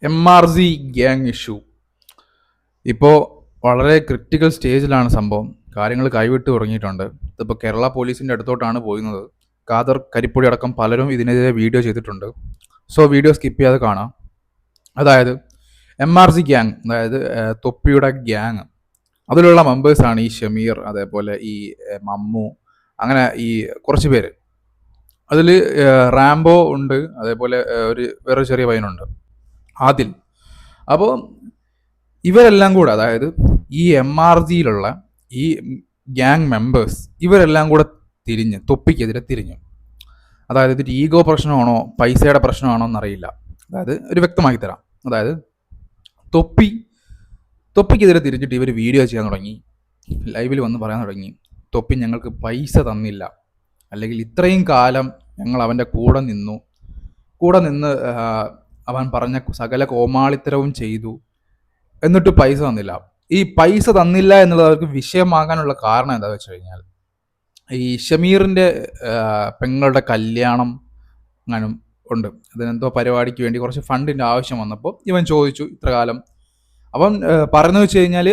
MRZ gang issue ഇപ്പോൾ വളരെ critical സ്റ്റേജിലാണ് സംഭവം. കാര്യങ്ങൾ കൈവിട്ട് തുടങ്ങിയിട്ടുണ്ട്. ഇതിപ്പോൾ കേരള പോലീസിൻ്റെ അടുത്തോട്ടാണ് പോകുന്നത്. ഖാദർ കരിപ്പൊടി അടക്കം പലരും ഇതിനെതിരെ വീഡിയോ ചെയ്തിട്ടുണ്ട്. സോ വീഡിയോ സ്കിപ്പ് ചെയ്യാതെ കാണാം. അതായത് MRZ ഗ്യാങ്, അതായത് തൊപ്പിയുടെ ഗ്യാങ്, അതിലുള്ള മെമ്പേഴ്സാണ് ഈ ഷമീർ, അതേപോലെ ഈ മമ്മു, അങ്ങനെ ഈ കുറച്ച് പേര്. അതിൽ റാംബോ ഉണ്ട്, അതേപോലെ ഒരു വേറെ ചെറിയ പയ്യനുണ്ട്, ആദിൽ. അപ്പോൾ ഇവരെല്ലാം കൂടെ, അതായത് ഈ MRZയിലുള്ള ഈ ഗ്യാങ് മെമ്പേഴ്സ് ഇവരെല്ലാം കൂടെ തൊപ്പിക്കെതിരെ തിരിഞ്ഞു. അതായത് ഇതിൻ്റെ ഈഗോ പ്രശ്നമാണോ പൈസയുടെ പ്രശ്നമാണോ എന്നറിയില്ല. അതായത് ഒരു വ്യക്തമാക്കി തരാം. അതായത് തൊപ്പിക്കെതിരെ തിരിഞ്ഞിട്ട് ഇവർ വീഡിയോ ചെയ്യാൻ തുടങ്ങി, ലൈവിൽ വന്ന് പറയാൻ തുടങ്ങി, തൊപ്പി ഞങ്ങൾക്ക് പൈസ തന്നില്ല, അല്ലെങ്കിൽ ഇത്രയും കാലം ഞങ്ങൾ അവൻ്റെ കൂടെ നിന്ന് അവൻ പറഞ്ഞ സകല കോമാളിത്തരവും ചെയ്തു, എന്നിട്ട് പൈസ തന്നില്ല. ഈ പൈസ തന്നില്ല എന്നുള്ളത് അവർക്ക് വിഷയമാകാനുള്ള കാരണം എന്താ വെച്ച് കഴിഞ്ഞാൽ, ഈ ഷമീറിൻ്റെ പെങ്ങളുടെ കല്യാണം അങ്ങനും ഉണ്ട്. അതിനെന്തോ പരിപാടിക്ക് വേണ്ടി കുറച്ച് ഫണ്ടിൻ്റെ ആവശ്യം വന്നപ്പോൾ ഇവൻ ചോദിച്ചു ഇത്ര കാലം. അവൻ പറഞ്ഞു വെച്ച് കഴിഞ്ഞാൽ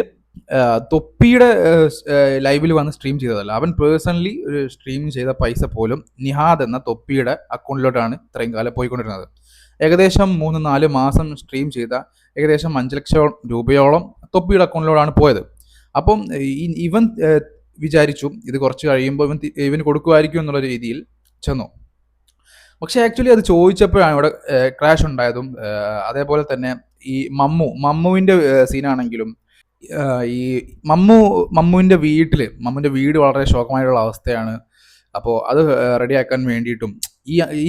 തൊപ്പിയുടെ ലൈവിൽ വന്ന് സ്ട്രീം ചെയ്തതല്ല, അവൻ പേഴ്സണലി ഒരു സ്ട്രീം ചെയ്ത പൈസ പോലും നിഹാദ് എന്ന തൊപ്പിയുടെ അക്കൗണ്ടിലോട്ടാണ് ഇത്രയും കാലം പോയിക്കൊണ്ടിരുന്നത്. ഏകദേശം 3-4 മാസം സ്ട്രീം ചെയ്ത ഏകദേശം 5 ലക്ഷം രൂപയോളം തൊപ്പിയുടെ അക്കൗണ്ടിലോട്ടാണ് പോയത്. അപ്പം ഇവൻ വിചാരിച്ചു ഇത് കുറച്ച് കഴിയുമ്പോൾ ഇവന് കൊടുക്കുമായിരിക്കും എന്നുള്ള രീതിയിൽ ചെന്നു. പക്ഷെ ആക്ച്വലി അത് ചോദിച്ചപ്പോഴാണ് ഇവിടെ ക്രാഷ് ഉണ്ടായതും. അതേപോലെ തന്നെ ഈ മമ്മുവിൻ്റെ സീനാണെങ്കിലും, ഈ മമ്മുവിൻ്റെ വീട് വളരെ ശോകമായിട്ടുള്ള അവസ്ഥയാണ്. അപ്പോൾ അത് റെഡിയാക്കാൻ വേണ്ടിയിട്ടും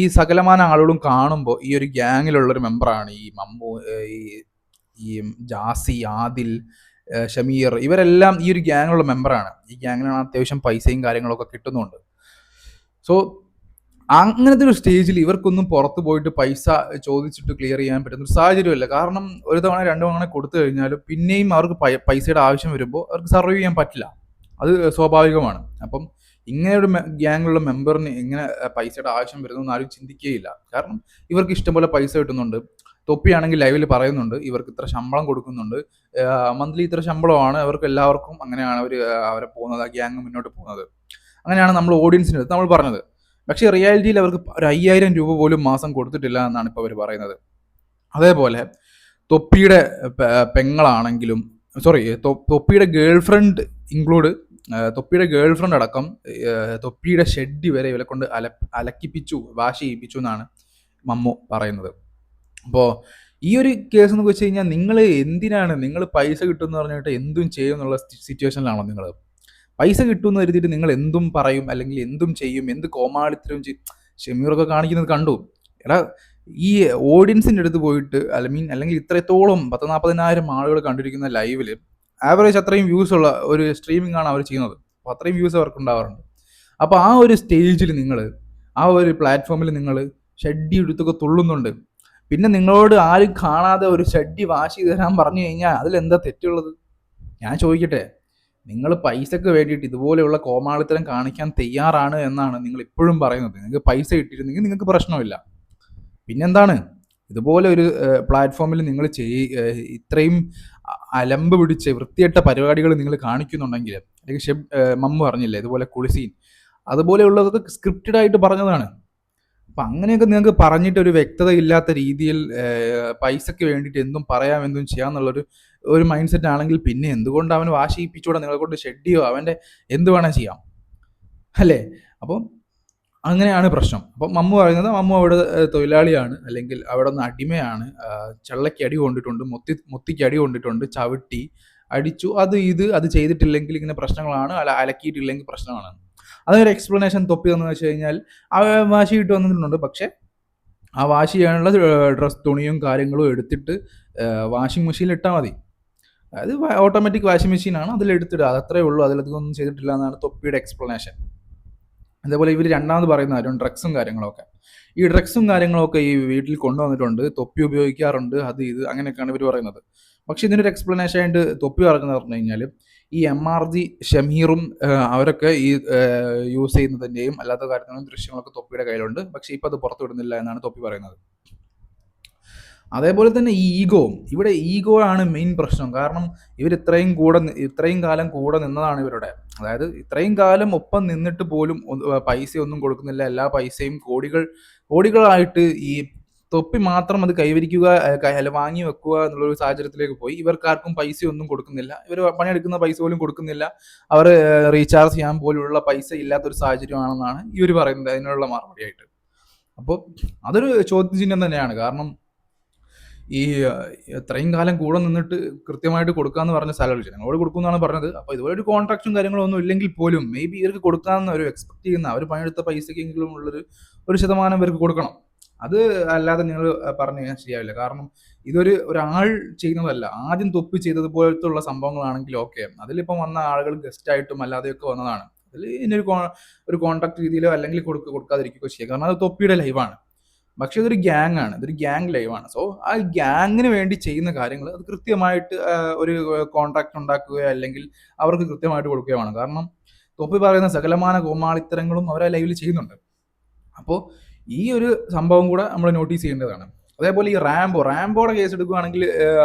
ഈ സകലമാന ആളുകളും കാണുമ്പോൾ ഈ ഒരു ഗ്യാങ്ങിലുള്ളൊരു മെമ്പറാണ് ഈ മമ്മു, ഈ ജാസി, ആദിൽ, ഷമീർ, ഇവരെല്ലാം ഈ ഒരു ഗ്യാങ്ങിലുള്ള മെമ്പറാണ്. ഈ ഗ്യാങ്ങിലാണ് അത്യാവശ്യം പൈസയും കാര്യങ്ങളൊക്കെ കിട്ടുന്നുണ്ട്. സോ അങ്ങനത്തെ ഒരു സ്റ്റേജിൽ ഇവർക്കൊന്നും പുറത്ത് പോയിട്ട് പൈസ ചോദിച്ചിട്ട് ക്ലിയർ ചെയ്യാൻ പറ്റുന്ന ഒരു സാഹചര്യമല്ല. കാരണം ഒരു തവണ 2 തവണ കൊടുത്തു കഴിഞ്ഞാലും പിന്നെയും അവർക്ക് പൈസയുടെ ആവശ്യം വരുമ്പോൾ അവർക്ക് സർവൈവ് ചെയ്യാൻ പറ്റില്ല. അത് സ്വാഭാവികമാണ്. അപ്പം ഇങ്ങനെ ഒരു ഗ്യാങ്ങിലുള്ള മെമ്പറിന് എങ്ങനെ പൈസയുടെ ആവശ്യം വരുന്നു എന്ന് ആരും ചിന്തിക്കുകയില്ല. കാരണം ഇവർക്ക് ഇഷ്ടംപോലെ പൈസ കിട്ടുന്നുണ്ട്. തൊപ്പിയാണെങ്കിൽ ലൈവിൽ പറയുന്നുണ്ട് ഇവർക്ക് ഇത്ര ശമ്പളം കൊടുക്കുന്നുണ്ട്, മന്ത്ലി ഇത്ര ശമ്പളമാണ് അവർക്ക് എല്ലാവർക്കും. അങ്ങനെയാണ് അവരെ പോകുന്നത്, ആ ഗ്യാങ് മുന്നോട്ട് പോകുന്നത്. അങ്ങനെയാണ് നമ്മൾ ഓഡിയൻസിന് നമ്മൾ പറഞ്ഞത്. പക്ഷേ റിയാലിറ്റിയിൽ അവർക്ക് ഒരു 5000 രൂപ പോലും മാസം കൊടുത്തിട്ടില്ല എന്നാണ് ഇപ്പോൾ അവർ പറയുന്നത്. അതേപോലെ തൊപ്പിയുടെ പെങ്ങളാണെങ്കിലും, തൊപ്പിയുടെ ഗേൾഫ്രണ്ട് തൊപ്പിയുടെ ഗേൾഫ്രണ്ട് അടക്കം തൊപ്പിയുടെ ഷെഡ് വരെ ഇവരെ കൊണ്ട് വാശി ചെയ്യിപ്പിച്ചു എന്നാണ് മമ്മു പറയുന്നത്. അപ്പോൾ ഈ ഒരു കേസ് എന്ന് വെച്ച് കഴിഞ്ഞാൽ നിങ്ങൾ പൈസ കിട്ടുമെന്ന് പറഞ്ഞിട്ട് എന്തും ചെയ്യും എന്നുള്ള സിറ്റുവേഷനിലാണോ നിങ്ങൾ? പൈസ കിട്ടുമെന്ന് കരുതിയിട്ട് നിങ്ങൾ എന്തും പറയും, അല്ലെങ്കിൽ എന്തും ചെയ്യും, എന്ത് കോമാളിത്തരവും ചെയ്യും. ഷമീറൊക്കെ കാണിക്കുന്നത് കണ്ടു. എടാ, ഈ ഓഡിയൻസിൻ്റെ അടുത്ത് പോയിട്ട് അല്ലെങ്കിൽ ഇത്രത്തോളം 10,000-40,000 ആളുകൾ കണ്ടിരിക്കുന്ന ലൈവിൽ ആവറേജ് അത്രയും വ്യൂസ് ഉള്ള ഒരു സ്ട്രീമിംഗ് ആണ് അവർ ചെയ്യുന്നത്. അപ്പോൾ അത്രയും വ്യൂസ് അവർക്ക് ഉണ്ടാവാറുണ്ട്. അപ്പോൾ ആ ഒരു സ്റ്റേജിൽ ആ ഒരു പ്ലാറ്റ്ഫോമിൽ നിങ്ങൾ ഷഡ്ഡി എടുത്തൊക്കെ തുള്ളുന്നുണ്ട്. പിന്നെ നിങ്ങളോട് ആരും കാണാതെ ഒരു ഷഡ്ഡി വാഷ് ചെയ്ത് തരാൻ പറഞ്ഞു കഴിഞ്ഞാൽ അതിലെന്താ തെറ്റുള്ളത്? ഞാൻ ചോദിക്കട്ടെ, നിങ്ങൾ പൈസക്ക് വേണ്ടിയിട്ട് ഇതുപോലെയുള്ള കോമാളിത്തരം കാണിക്കാൻ തയ്യാറാണ് എന്നാണ് നിങ്ങൾ ഇപ്പോഴും പറയുന്നത്. നിങ്ങൾക്ക് പൈസ കിട്ടിയിരുന്നെങ്കിൽ നിങ്ങൾക്ക് പ്രശ്നമില്ല. പിന്നെന്താണ് ഇതുപോലെ ഒരു പ്ലാറ്റ്ഫോമിൽ നിങ്ങൾ ഇത്രയും അലമ്പ് പിടിച്ച് വൃത്തികെട്ട പരിപാടികൾ നിങ്ങൾ കാണിക്കുന്നുണ്ടെങ്കിൽ, അല്ലെങ്കിൽ മമ്മു പറഞ്ഞില്ലേ ഇതുപോലെ കുളിസീൻ, അതുപോലെയുള്ളതൊക്കെ സ്ക്രിപ്റ്റഡ് ആയിട്ട് പറഞ്ഞതാണ്. അപ്പം അങ്ങനെയൊക്കെ നിങ്ങൾക്ക് പറഞ്ഞിട്ട് ഒരു വ്യക്തത ഇല്ലാത്ത രീതിയിൽ പൈസയ്ക്ക് വേണ്ടിയിട്ട് എന്തും പറയാം, എന്തും ചെയ്യാമെന്നുള്ളൊരു മൈൻഡ് സെറ്റ് ആണെങ്കിൽ പിന്നെ എന്തുകൊണ്ട് അവൻ വാശിപ്പിച്ചൂടെ? നിങ്ങളെ കൊണ്ട് ഷെഡിയോ അവൻ്റെ എന്ത് വേണേൽ ചെയ്യാം, അല്ലേ? അപ്പം അങ്ങനെയാണ് പ്രശ്നം. അപ്പം മമ്മു അവിടെ തൊഴിലാളിയാണ്, അല്ലെങ്കിൽ അവിടെ നിന്ന് അടിമയാണ്. ചള്ളയ്ക്ക് അടി കൊണ്ടിട്ടുണ്ട്, മുത്തിക്ക് അടി കൊണ്ടിട്ടുണ്ട്, ചവിട്ടി അടിച്ചു, അത് ചെയ്തിട്ടില്ലെങ്കിൽ ഇങ്ങനെ പ്രശ്നങ്ങളാണ്, അലക്കിയിട്ടില്ലെങ്കിൽ പ്രശ്നമാണ്. അതൊരു എക്സ്പ്ലനേഷൻ തൊപ്പി എന്ന് വെച്ച് കഴിഞ്ഞാൽ ആ വാശി ഇട്ട് വന്നിട്ടുണ്ട്. പക്ഷെ ആ വാഷ് ചെയ്യാനുള്ള തുണിയും കാര്യങ്ങളും എടുത്തിട്ട് വാഷിംഗ് മെഷീനിൽ ഇട്ടാൽ മതി. അതായത് ഓട്ടോമാറ്റിക് വാഷിംഗ് മെഷീനാണ്, അതിലെടുത്തിടുക, അതത്രേ ഉള്ളൂ. അതിലധികമൊന്നും ചെയ്തിട്ടില്ല എന്നാണ് തൊപ്പിയുടെ എക്സ്പ്ലനേഷൻ. അതേപോലെ ഇവർ രണ്ടാമത് പറയുന്ന കാര്യം ഡ്രഗ്സും കാര്യങ്ങളൊക്കെ. ഈ ഡ്രഗ്സും കാര്യങ്ങളൊക്കെ ഈ വീട്ടിൽ കൊണ്ടുവന്നിട്ടുണ്ട്, തൊപ്പി ഉപയോഗിക്കാറുണ്ട്, അങ്ങനെയൊക്കെയാണ് ഇവർ പറയുന്നത്. പക്ഷെ ഇതിനൊരു എക്സ്പ്ലനേഷൻ ആയിട്ട് തൊപ്പി പറഞ്ഞു കഴിഞ്ഞാൽ ഈ MRZ ഷമീറും അവരൊക്കെ ഈ യൂസ് ചെയ്യുന്നതിൻ്റെയും അല്ലാത്ത കാര്യങ്ങളും ദൃശ്യങ്ങളൊക്കെ തൊപ്പിയുടെ കയ്യിലുണ്ട്. പക്ഷെ ഇപ്പം അത് പുറത്തു വിടുന്നില്ല എന്നാണ് തൊപ്പി പറയുന്നത്. അതേപോലെ തന്നെ ഈ ഇവിടെ ഈഗോ ആണ് മെയിൻ പ്രശ്നം. കാരണം ഇവർ ഇത്രയും കാലം കൂടെ നിന്നതാണ് ഇവരുടെ. അതായത് ഇത്രയും കാലം ഒപ്പം നിന്നിട്ട് പോലും പൈസ ഒന്നും കൊടുക്കുന്നില്ല. എല്ലാ പൈസയും കോടികളായിട്ട് ഈ തൊപ്പി മാത്രം അത് കൈവരിക്കുക, അല്ല വാങ്ങി വെക്കുക എന്നുള്ളൊരു സാഹചര്യത്തിലേക്ക് പോയി. ഇവർക്കാർക്കും പൈസയൊന്നും കൊടുക്കുന്നില്ല. ഇവർ പണിയെടുക്കുന്ന പൈസ പോലും കൊടുക്കുന്നില്ല. അവർ റീചാർജ് ചെയ്യാൻ പോലുള്ള പൈസ ഇല്ലാത്തൊരു സാഹചര്യമാണെന്നാണ് ഇവർ പറയുന്നത് അതിനുള്ള മറുപടിയായിട്ട്. അപ്പോൾ അതൊരു ചോദ്യചിഹ്നം തന്നെയാണ്. കാരണം ഈ ഇത്രയും കാലം കൂടെ നിന്നിട്ട് കൃത്യമായിട്ട് കൊടുക്കാന്ന് പറഞ്ഞ സാലറി ഞങ്ങളോട് കൊടുക്കുമെന്നാണ് പറഞ്ഞത്. അപ്പോൾ ഇതുപോലെ ഒരു കോൺട്രാക്റ്റും കാര്യങ്ങളും ഒന്നും ഇല്ലെങ്കിൽ പോലും മേ ബി ഇവർക്ക് കൊടുക്കാമെന്ന് ഒരു എക്സ്പെക്ട് ചെയ്യുന്ന അവർ പണിയെടുത്ത പൈസക്കെങ്കിലും ഒരു ശതമാനം ഇവർക്ക് കൊടുക്കണം. അത് അല്ലാതെ നിങ്ങൾ പറഞ്ഞു കഴിഞ്ഞാൽ ശരിയാവില്ല. കാരണം ഒരാൾ ചെയ്യുന്നതല്ല. ആദ്യം തൊപ്പി ചെയ്തതുപോലത്തുള്ള സംഭവങ്ങളാണെങ്കിൽ ഓക്കെ, അതിലിപ്പം വന്ന ആളുകൾ ഗസ്റ്റ് ആയിട്ടും അല്ലാതെയൊക്കെ വന്നതാണ്. അതിൽ ഇനി ഒരു കോൺട്രാക്ട് രീതിയിലോ അല്ലെങ്കിൽ കൊടുക്കാതിരിക്കുകയോ ചെയ്യുക. കാരണം അത് തൊപ്പിയുടെ ലൈവാണ്. പക്ഷെ ഇതൊരു ഗ്യാങ് ആണ്, ഇതൊരു ഗ്യാങ് ലൈവാണ്. സോ ആ ഗ്യാങ്ങിന് വേണ്ടി ചെയ്യുന്ന കാര്യങ്ങൾ അത് കൃത്യമായിട്ട് ഒരു കോൺട്രാക്ട് ഉണ്ടാക്കുകയോ അല്ലെങ്കിൽ അവർക്ക് കൃത്യമായിട്ട് കൊടുക്കുകയോ വേണം. കാരണം തൊപ്പി പറയുന്ന സകലമാന കോമാളിത്തരങ്ങളും അവർ ആ ലൈവിൽ ചെയ്യുന്നുണ്ട്. അപ്പോൾ ഈ ഒരു സംഭവം കൂടെ നമ്മൾ നോട്ടീസ് ചെയ്യേണ്ടതാണ്. അതേപോലെ ഈ റാംബോയുടെ കേസ് എടുക്കുകയാണെങ്കിൽ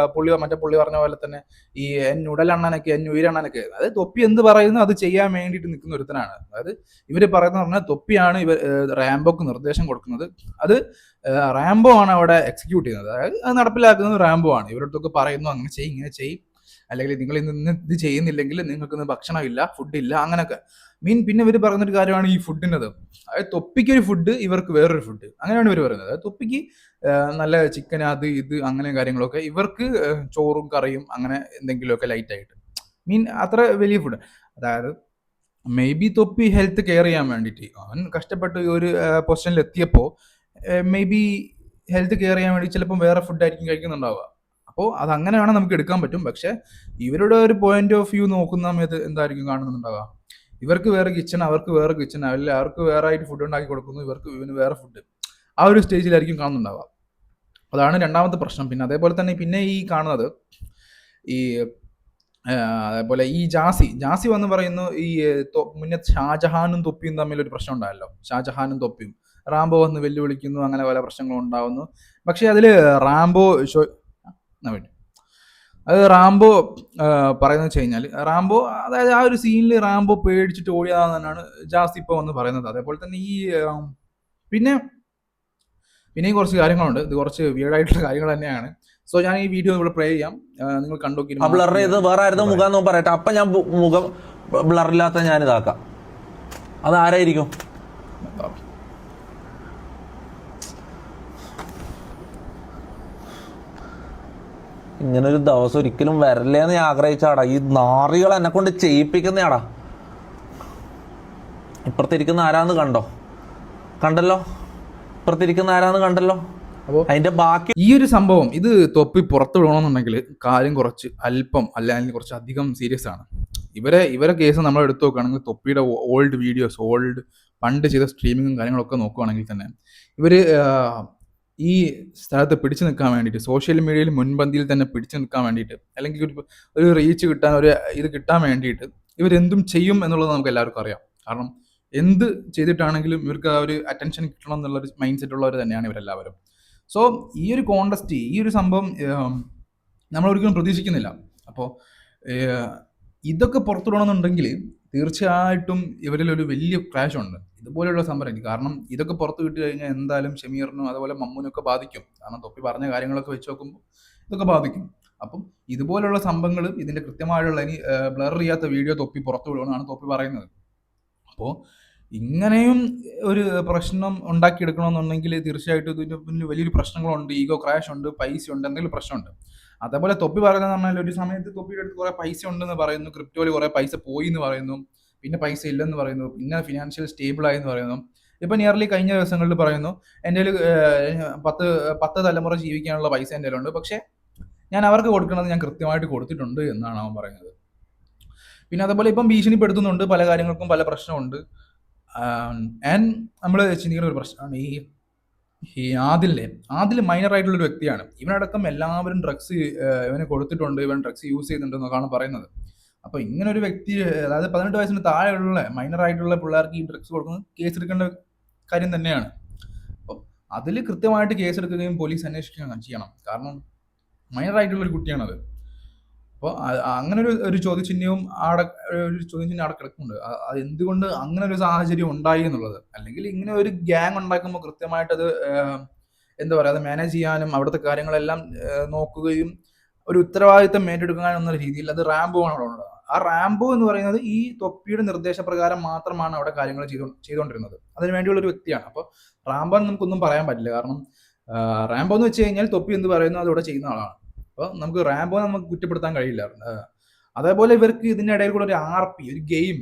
മറ്റേ പുള്ളി പറഞ്ഞ പോലെ തന്നെ ഈ ഉടലണ്ണനൊക്കെ ഉയരണ്ണനൊക്കെ, അതായത് തൊപ്പി എന്ത് പറയുന്നു അത് ചെയ്യാൻ വേണ്ടിയിട്ട് നിൽക്കുന്ന ഒരുത്തനാണ്. അതായത് ഇവർ പറയുന്ന പറഞ്ഞാൽ തൊപ്പിയാണ് റാംബോക്ക് നിർദ്ദേശം കൊടുക്കുന്നത്. അത് റാംബോ ആണ് അവിടെ എക്സിക്യൂട്ട് ചെയ്യുന്നത്. അതായത് അത് നടപ്പിലാക്കുന്നത് റാംബോ ആണ്. ഇവരുടെ അടുത്തൊക്കെ പറയുന്നു അങ്ങനെ ചെയ്യും ഇങ്ങനെ ചെയ്യും, അല്ലെങ്കിൽ നിങ്ങൾ ഇന്ന് ഇത് ചെയ്യുന്നില്ലെങ്കിൽ നിങ്ങൾക്ക് ഇന്ന് ഭക്ഷണമില്ല, ഫുഡില്ല, അങ്ങനെയൊക്കെ. പിന്നെ ഇവർ പറയുന്നൊരു കാര്യമാണ് ഈ ഫുഡിൻ്റെത്. അതായത് തൊപ്പിക്കൊരു ഫുഡ്, ഇവർക്ക് വേറൊരു ഫുഡ്, അങ്ങനെയാണ് ഇവർ പറയുന്നത്. അതായത് തൊപ്പിക്ക് നല്ല ചിക്കൻ അത് ഇത് അങ്ങനെ കാര്യങ്ങളൊക്കെ, ഇവർക്ക് ചോറും കറിയും അങ്ങനെ എന്തെങ്കിലുമൊക്കെ ലൈറ്റായിട്ട്, അത്ര വലിയ ഫുഡ്. അതായത് മേ ബി തൊപ്പി ഹെൽത്ത് കെയർ ചെയ്യാൻ വേണ്ടിയിട്ട് അവൻ കഷ്ടപ്പെട്ട് ഒരു പൊസിഷനിൽ എത്തിയപ്പോൾ മേ ബി ഹെൽത്ത് കെയർ ചെയ്യാൻ വേണ്ടി ചിലപ്പം വേറെ ഫുഡായിരിക്കും കഴിക്കുന്നുണ്ടാവുക. അപ്പോൾ അത് അങ്ങനെ വേണം നമുക്ക് എടുക്കാൻ പറ്റും. പക്ഷെ ഇവരുടെ ഒരു പോയിന്റ് ഓഫ് വ്യൂ നോക്കുന്ന സമയത്ത് എന്തായിരിക്കും കാണുന്നുണ്ടാവുക? ഇവർക്ക് വേറെ കിച്ചൺ, അവർക്ക് വേറെ കിച്ചൺ, അല്ല അവർക്ക് വേറെ ആയിട്ട് ഫുഡ് ഉണ്ടാക്കി കൊടുക്കുന്നു, ഇവന് വേറെ ഫുഡ്, ആ ഒരു സ്റ്റേജിലായിരിക്കും കാണുന്നുണ്ടാവുക. അതാണ് രണ്ടാമത്തെ പ്രശ്നം. പിന്നെ അതേപോലെ തന്നെ ഈ കാണുന്നത് ഈ അതേപോലെ ഈ ജാസി വന്ന് പറയുന്നു ഈ മുന്നേ ഷാജഹാനും തൊപ്പിയും തമ്മിലൊരു പ്രശ്നം ഉണ്ടായല്ലോ. ഷാജഹാനും തൊപ്പിയും റാംബോ വന്ന് വെല്ലുവിളിക്കുന്നു, അങ്ങനെ പല പ്രശ്നങ്ങളും ഉണ്ടാവുന്നു. പക്ഷെ അതിൽ റാംബോ പറയുന്നത് വെച്ച് കഴിഞ്ഞാൽ അതായത് ആ ഒരു സീനിൽ റാംബോ പേടിച്ചിട്ട് ഓടിയതാണെന്നാണ് ജാസി ഇപ്പോൾ വന്ന് പറയുന്നത്. അതേപോലെ തന്നെ പിന്നെ കുറച്ച് കാര്യങ്ങളുണ്ട്. ഇത് കുറച്ച് വിയർഡായിട്ടുള്ള കാര്യങ്ങൾ തന്നെയാണ്. സോ ഞാൻ ഈ വീഡിയോ ഇവിടെ പ്ലേ ചെയ്യാം, നിങ്ങൾ കണ്ടോക്കി. ബ്ലർ ചെയ്ത് വേറെ ആയിരുന്നു മുഖം പറയട്ടെ. അപ്പൊ ഞാൻ മുഖം ബ്ലറില്ലാത്ത ഞാൻ ഇതാക്കാം. അത് ആരായിരിക്കും? ഇങ്ങനൊരു ദിവസം ഒരിക്കലും വരല്ലേന്ന് ഞാൻ ആഗ്രഹിച്ചാടാ. ഈ നാറികൾ എന്നെ കൊണ്ട് ചെയ്യിപ്പിക്കുന്നയാടാ. ഇപ്പുറത്തിരിക്കുന്ന ആരാന്ന് കണ്ടല്ലോ. ഇപ്പുറത്തിരിക്കുന്ന ആരാന്ന് കണ്ടല്ലോ. അതിന്റെ ബാക്കി ഈ ഒരു സംഭവം ഇത് തൊപ്പി പുറത്തു വിടണമെന്നുണ്ടെങ്കിൽ കാര്യം കുറച്ച് അല്പം അല്ലെങ്കിൽ കുറച്ച് അധികം സീരിയസ് ആണ്. ഇവരെ കേസ് നമ്മൾ എടുത്തു നോക്കുകയാണെങ്കിൽ തൊപ്പിയുടെ ഓൾഡ് വീഡിയോസ്, പണ്ട് ചെയ്ത സ്ട്രീമിങ്ങും കാര്യങ്ങളൊക്കെ നോക്കുകയാണെങ്കിൽ തന്നെ ഇവര് ഈ സ്ഥലത്ത് പിടിച്ചു നിൽക്കാൻ വേണ്ടിയിട്ട്, സോഷ്യൽ മീഡിയയിൽ മുൻപന്തിയിൽ തന്നെ പിടിച്ചു നിൽക്കാൻ വേണ്ടിയിട്ട്, അല്ലെങ്കിൽ ഒരു റീച്ച് കിട്ടാൻ, ഇത് കിട്ടാൻ വേണ്ടിയിട്ട് ഇവരെന്തും ചെയ്യും എന്നുള്ളത് നമുക്ക് എല്ലാവർക്കും അറിയാം. കാരണം എന്ത് ചെയ്തിട്ടാണെങ്കിലും ഇവർക്ക് ആ ഒരു അറ്റൻഷൻ കിട്ടണം എന്നുള്ളൊരു മൈൻഡ് സെറ്റ് ഉള്ളവർ തന്നെയാണ് ഇവരെല്ലാവരും. സോ ഈ ഒരു കോണ്ടസ്റ്റ്, ഈ ഒരു സംഭവം നമ്മൾ ഒരിക്കലും പ്രതീക്ഷിക്കുന്നില്ല. അപ്പോൾ ഇതൊക്കെ പുറത്തുവിടണമെന്നുണ്ടെങ്കിൽ തീർച്ചയായിട്ടും ഇവരിൽ ഒരു വലിയ ക്ലാഷ് ഉണ്ട് ഇതുപോലെയുള്ള സംഭവം. കാരണം ഇതൊക്കെ പുറത്ത് വിട്ട് കഴിഞ്ഞാൽ എന്തായാലും ഷമീറിനും അതുപോലെ മമ്മൂനൊക്കെ ബാധിക്കും. കാരണം തൊപ്പി പറഞ്ഞ കാര്യങ്ങളൊക്കെ വെച്ച് നോക്കുമ്പോൾ ഇതൊക്കെ ബാധിക്കും. അപ്പം ഇതുപോലുള്ള സംഭവങ്ങൾ, ഇതിന്റെ കൃത്യമായുള്ള ബ്ലർ ചെയ്യാത്ത വീഡിയോ തൊപ്പി പുറത്തു വിടുമെന്നാണ് തൊപ്പി പറയുന്നത്. അപ്പോൾ ഇങ്ങനെയും ഒരു പ്രശ്നം ഉണ്ടാക്കിയെടുക്കണമെന്നുണ്ടെങ്കിൽ തീർച്ചയായിട്ടും ഇതിൻ്റെ മുന്നിൽ വലിയൊരു പ്രശ്നങ്ങളുണ്ട്. ഈഗോ ക്രാഷ് ഉണ്ട്, പൈസ ഉണ്ട്, എന്തെങ്കിലും പ്രശ്നമുണ്ട്. അതേപോലെ തൊപ്പി പറയുന്നത് പറഞ്ഞാൽ ഒരു സമയത്ത് തൊപ്പിയുടെ അടുത്ത് കുറെ പൈസ ഉണ്ടെന്ന് പറയുന്നു, ക്രിപ്റ്റോയിൽ കുറെ പൈസ പോയി എന്ന് പറയുന്നു, പിന്നെ പൈസ ഇല്ലെന്ന് പറയുന്നു, പിന്നെ ഫിനാൻഷ്യൽ സ്റ്റേബിൾ ആയെന്ന് പറയുന്നു. ഇപ്പം നിയർലി കഴിഞ്ഞ ദിവസങ്ങളിൽ പറയുന്നു എൻ്റെ കയ്യിൽ 10 തലമുറ ജീവിക്കാനുള്ള പൈസ എൻ്റെ കയ്യിലുണ്ട്, പക്ഷേ ഞാൻ അവർക്ക് കൊടുക്കണത് ഞാൻ കൃത്യമായിട്ട് കൊടുത്തിട്ടുണ്ട് എന്നാണ് അവൻ പറയുന്നത്. പിന്നെ അതേപോലെ ഇപ്പം ഭീഷണിപ്പെടുത്തുന്നുണ്ട്, പല കാര്യങ്ങൾക്കും പല പ്രശ്നമുണ്ട്. ആൻഡ് നമ്മൾ ചിന്തിക്കുന്ന ഒരു പ്രശ്നമാണ് ഈ ആദിൽ മൈനർ ആയിട്ടുള്ളൊരു വ്യക്തിയാണ്. ഇവനടക്കം എല്ലാവരും ഡ്രഗ്സ് ഇവന് കൊടുത്തിട്ടുണ്ട്, ഇവൻ ഡ്രഗ്സ് യൂസ് ചെയ്തിട്ടുണ്ട് എന്നൊക്കെയാണ് പറയുന്നത്. അപ്പോൾ ഇങ്ങനെ ഒരു വ്യക്തി, അതായത് 18 വയസ്സിന് താഴെയുള്ള മൈനർ ആയിട്ടുള്ള പിള്ളേർക്ക് ഈ ഡ്രഗ്സ് കൊടുക്കുന്നത് കേസെടുക്കേണ്ട കാര്യം തന്നെയാണ്. അപ്പം അതിൽ കൃത്യമായിട്ട് കേസെടുക്കുകയും പോലീസ് അന്വേഷിക്കുകയും ചെയ്യണം. കാരണം മൈനർ ആയിട്ടുള്ള ഒരു കുട്ടിയാണത്. അപ്പോൾ അങ്ങനെ ഒരു ചോദ്യചിഹ്നവും ഒരു ചോദ്യചിഹ്നം അവിടെ കിടക്കുന്നുണ്ട്. അത് എന്തുകൊണ്ട് അങ്ങനെ ഒരു സാഹചര്യം ഉണ്ടായി എന്നുള്ളത്. അല്ലെങ്കിൽ ഇങ്ങനെ ഒരു ഗ്യാങ് ഉണ്ടാക്കുമ്പോൾ കൃത്യമായിട്ട് അത് എന്താ പറയുക, അത് മാനേജ് ചെയ്യാനും അവിടുത്തെ കാര്യങ്ങളെല്ലാം നോക്കുകയും ഒരു ഉത്തരവാദിത്തം ഏറ്റെടുക്കാൻ എന്ന രീതിയിൽ അത് റാംബോ ആണ് അവിടെ ഉള്ളത്. ആ റാംബോ എന്ന് പറയുന്നത് ഈ തൊപ്പിയുടെ നിർദ്ദേശപ്രകാരം മാത്രമാണ് അവിടെ കാര്യങ്ങൾ ചെയ്തുകൊണ്ടിരുന്നത്. അതിന് വേണ്ടിയുള്ള ഒരു വ്യക്തിയാണ്. അപ്പോൾ റാംബോ എന്ന് നമുക്കൊന്നും പറയാൻ പറ്റില്ല. കാരണം റാംബോ എന്ന് വെച്ച് കഴിഞ്ഞാൽ തൊപ്പി എന്ത് പറയുന്നു അത് ഇവിടെ ചെയ്യുന്ന ആളാണ്. അപ്പോൾ നമുക്ക് റാംബോ നമുക്ക് കുറ്റപ്പെടുത്താൻ കഴിയില്ല. അതേപോലെ ഇവർക്ക് ഇതിനിടയിൽ കൂടെ ഒരു RP, ഒരു ഗെയിം,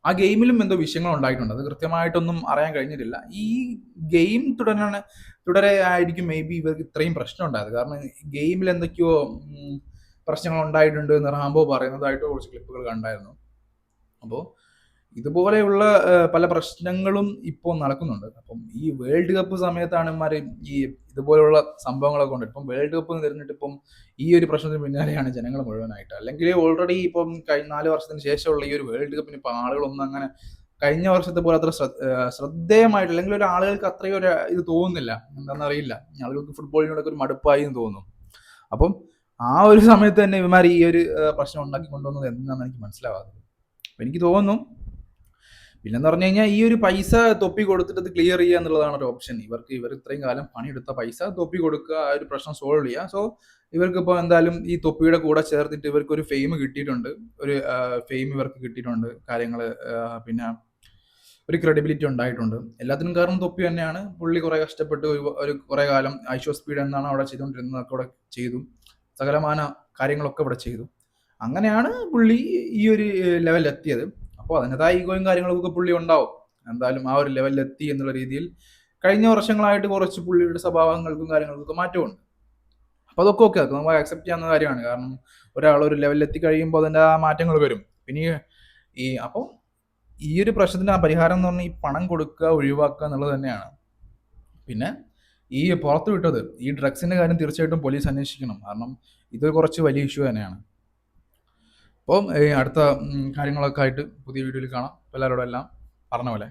ആ ഗെയിമിലും എന്തോ വിഷയങ്ങൾ ഉണ്ടായിട്ടുണ്ട്. അത് കൃത്യമായിട്ടൊന്നും അറിയാൻ കഴിഞ്ഞിട്ടില്ല. ഈ ഗെയിം തുടരെ ആയിരിക്കും മേ ബി ഇവർക്ക് ഇത്രയും പ്രശ്നം ഉണ്ടായത്. കാരണം ഗെയിമിൽ എന്തൊക്കെയോ പ്രശ്നങ്ങൾ ഉണ്ടായിട്ടുണ്ട് എന്ന് റാംബോ പറയുന്നതായിട്ട് കുറച്ച് ക്ലിപ്പുകൾ കണ്ടായിരുന്നു. അപ്പോൾ ഇതുപോലെയുള്ള പല പ്രശ്നങ്ങളും ഇപ്പോൾ നടക്കുന്നുണ്ട്. അപ്പം ഈ വേൾഡ് കപ്പ് സമയത്താണ് ഇവന്മാര് ഈ ഇതുപോലുള്ള സംഭവങ്ങളൊക്കെ കൊണ്ട് ഇപ്പം വേൾഡ് കപ്പ് തിരിഞ്ഞിട്ട് ഇപ്പം ഈ ഒരു പ്രശ്നത്തിന് പിന്നാലെയാണ് ജനങ്ങൾ മുഴുവനായിട്ട്. അല്ലെങ്കിൽ ഓൾറെഡി ഇപ്പം കഴിഞ്ഞ 4 വർഷത്തിന് ശേഷമുള്ള ഈ ഒരു വേൾഡ് കപ്പിന് ഇപ്പം ആളുകളൊന്നും അങ്ങനെ കഴിഞ്ഞ വർഷത്തെ പോലെ അത്ര ശ്രദ്ധേയമായിട്ട്, അല്ലെങ്കിൽ ഒരു ആളുകൾക്ക് അത്രയും ഒരു ഇത് തോന്നുന്നില്ല. എന്താണെന്നറിയില്ല, ആളുകൾക്ക് ഫുട്ബോളിനോടൊക്കെ ഒരു മടുപ്പായി എന്ന് തോന്നുന്നു. അപ്പം ആ ഒരു സമയത്ത് തന്നെ ഇവന്മാർ ഈ ഒരു പ്രശ്നം ഉണ്ടാക്കി കൊണ്ടുവന്നത് എന്താണെന്ന് എനിക്ക് മനസ്സിലാവാത്തത്. അപ്പം എനിക്ക് തോന്നുന്നു പിന്നെന്ന് പറഞ്ഞു കഴിഞ്ഞാൽ ഈ ഒരു പൈസ തൊപ്പി കൊടുത്തിട്ട് അത് ക്ലിയർ ചെയ്യുക എന്നുള്ളതാണ് ഒരു ഓപ്ഷൻ. ഇവർ ഇത്രയും കാലം പണിയെടുത്ത പൈസ തൊപ്പി കൊടുക്കുക, ആ ഒരു പ്രശ്നം സോൾവ് ചെയ്യുക. സോ ഇവർക്ക് ഇപ്പോൾ എന്തായാലും ഈ തൊപ്പിയുടെ കൂടെ ചേർത്തിട്ട് ഇവർക്ക് ഒരു ഫെയിം കിട്ടിയിട്ടുണ്ട്. ഒരു ഫെയിം ഇവർക്ക് കിട്ടിയിട്ടുണ്ട്. കാര്യങ്ങൾ പിന്നെ ഒരു ക്രെഡിബിലിറ്റി ഉണ്ടായിട്ടുണ്ട്. എല്ലാത്തിനും കാരണം തൊപ്പി തന്നെയാണ്. പുള്ളി കുറെ കഷ്ടപ്പെട്ട് ഒരു കുറെ കാലം ഐഷോ സ്പീഡ് എന്നാണ് അവിടെ ചെയ്തുകൊണ്ടിരുന്നത്, ഒക്കെ അവിടെ ചെയ്തു. സകലമാന കാര്യങ്ങളൊക്കെ ഇവിടെ ചെയ്തു. അങ്ങനെയാണ് പുള്ളി ഈ ഒരു ലെവലിൽ എത്തിയത്. അപ്പോൾ അതിൻ്റെതായ ഈഗോയും കാര്യങ്ങളൊക്കെ പുള്ളി ഉണ്ടാവും. എന്തായാലും ആ ഒരു ലെവലിൽ എത്തി എന്നുള്ള രീതിയിൽ കഴിഞ്ഞ വർഷങ്ങളായിട്ട് കുറച്ച് പുള്ളിയുടെ സ്വഭാവങ്ങൾക്കും കാര്യങ്ങൾക്കൊക്കെ മാറ്റമുണ്ട്. അപ്പോൾ അതൊക്കെ ഓക്കെ, അതൊക്കെ നമുക്ക് അക്സെപ്റ്റ് ചെയ്യാവുന്ന കാര്യമാണ്. കാരണം ഒരാൾ ഒരു ലെവലിൽ എത്തി കഴിയുമ്പോൾ അതിൻ്റെ ആ മാറ്റങ്ങൾ വരും. പിന്നെ അപ്പോൾ ഈ ഒരു പ്രശ്നത്തിന് ആ പരിഹാരം എന്ന് പറഞ്ഞാൽ ഈ പണം കൊടുക്കുക, ഒഴിവാക്കുക എന്നുള്ളത് തന്നെയാണ്. പിന്നെ ഈ പുറത്ത് വിട്ടത് ഈ ഡ്രഗ്സിന്റെ കാര്യം തീർച്ചയായിട്ടും പോലീസ് അന്വേഷിക്കണം. കാരണം ഇത് കുറച്ച് വലിയ ഇഷ്യൂ തന്നെയാണ്. അപ്പം അടുത്ത കാര്യങ്ങളൊക്കെ ആയിട്ട് പുതിയ വീഡിയോയിൽ കാണാം. എല്ലാവരോടും എല്ലാം പറഞ്ഞ പോലെ